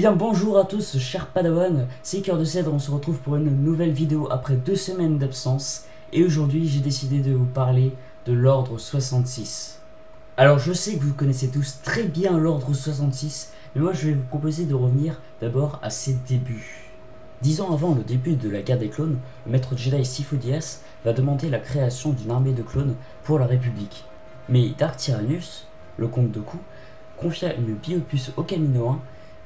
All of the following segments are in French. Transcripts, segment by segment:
bien bonjour à tous chers Padawan, c'est Cœur de Cèdre, on se retrouve pour une nouvelle vidéo après 2 semaines d'absence. Et aujourd'hui j'ai décidé de vous parler de l'ordre 66. Alors je sais que vous connaissez tous très bien l'ordre 66, mais moi je vais vous proposer de revenir d'abord à ses débuts. 10 ans avant le début de la guerre des clones, le maître Jedi Sifo Dyas va demander la création d'une armée de clones pour la République. Mais Dark Tyrannus, le comte Dooku, confia une biopuce au Kamino 1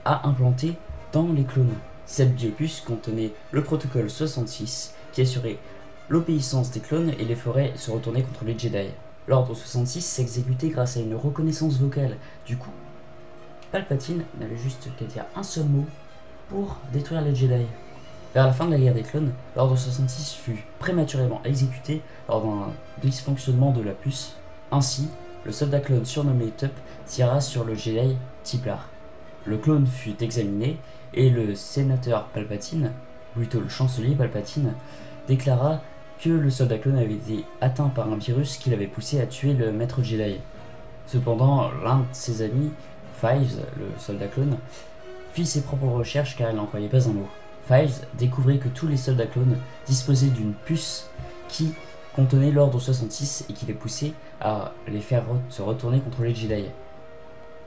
à implanter dans les clones. Cette biopuce contenait le protocole 66 qui assurait l'obéissance des clones et les ferait se retourner contre les Jedi. L'ordre 66 s'exécutait grâce à une reconnaissance vocale. Du coup, Palpatine n'avait juste qu'à dire un seul mot pour détruire les Jedi. Vers la fin de la guerre des clones, l'ordre 66 fut prématurément exécuté lors d'un dysfonctionnement de la puce. Ainsi, le soldat clone surnommé Tup tira sur le Jedi Tiplar. Le clone fut examiné et le sénateur Palpatine, plutôt le chancelier Palpatine, déclara que le soldat clone avait été atteint par un virus qui l'avait poussé à tuer le maître Jedi. Cependant, l'un de ses amis, Fives, le soldat clone, fit ses propres recherches car il n'en croyait pas un mot. Fives découvrit que tous les soldats clones disposaient d'une puce qui contenait l'ordre 66 et qui les poussait à les faire se retourner contre les Jedi.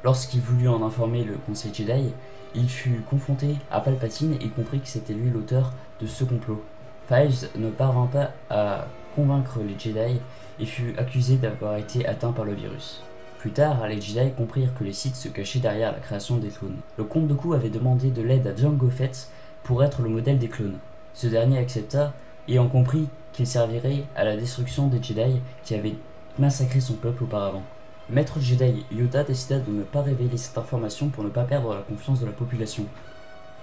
Lorsqu'il voulut en informer le conseil Jedi, il fut confronté à Palpatine et comprit que c'était lui l'auteur de ce complot. Fives ne parvint pas à convaincre les Jedi et fut accusé d'avoir été atteint par le virus. Plus tard, les Jedi comprirent que les Sith se cachaient derrière la création des clones. Le comte Dooku avait demandé de l'aide à Jango Fett pour être le modèle des clones. Ce dernier accepta, ayant compris qu'il servirait à la destruction des Jedi qui avaient massacré son peuple auparavant. Le maître Jedi Yoda décida de ne pas révéler cette information pour ne pas perdre la confiance de la population.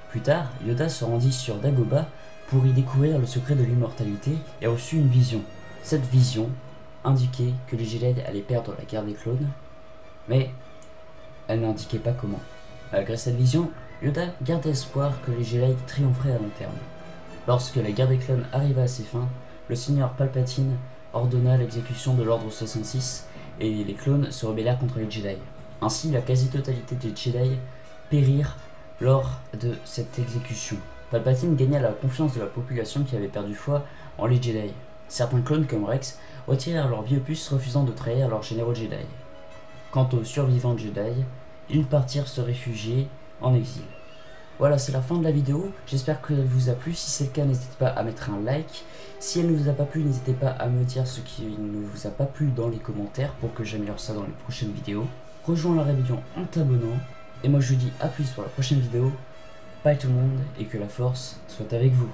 Plus tard, Yoda se rendit sur Dagobah pour y découvrir le secret de l'immortalité et reçut une vision. Cette vision indiquait que les Jedi allaient perdre la guerre des clones, mais elle n'indiquait pas comment. Malgré cette vision, Yoda gardait espoir que les Jedi triompheraient à long terme. Lorsque la guerre des clones arriva à ses fins, le Seigneur Palpatine ordonna l'exécution de l'ordre 66 et les clones se rebellèrent contre les Jedi. Ainsi, la quasi-totalité des Jedi périrent lors de cette exécution. Palpatine gagna la confiance de la population qui avait perdu foi en les Jedi. Certains clones comme Rex retirèrent leur biopuce refusant de trahir leurs généraux Jedi. Quant aux survivants Jedi, ils partirent se réfugier en exil. Voilà, c'est la fin de la vidéo, j'espère qu'elle vous a plu. Si c'est le cas, n'hésitez pas à mettre un like. Si elle ne vous a pas plu, n'hésitez pas à me dire ce qui ne vous a pas plu dans les commentaires pour que j'améliore ça dans les prochaines vidéos. Rejoins la rébellion en t'abonnant. Et moi je vous dis à plus pour la prochaine vidéo. Bye tout le monde et que la force soit avec vous.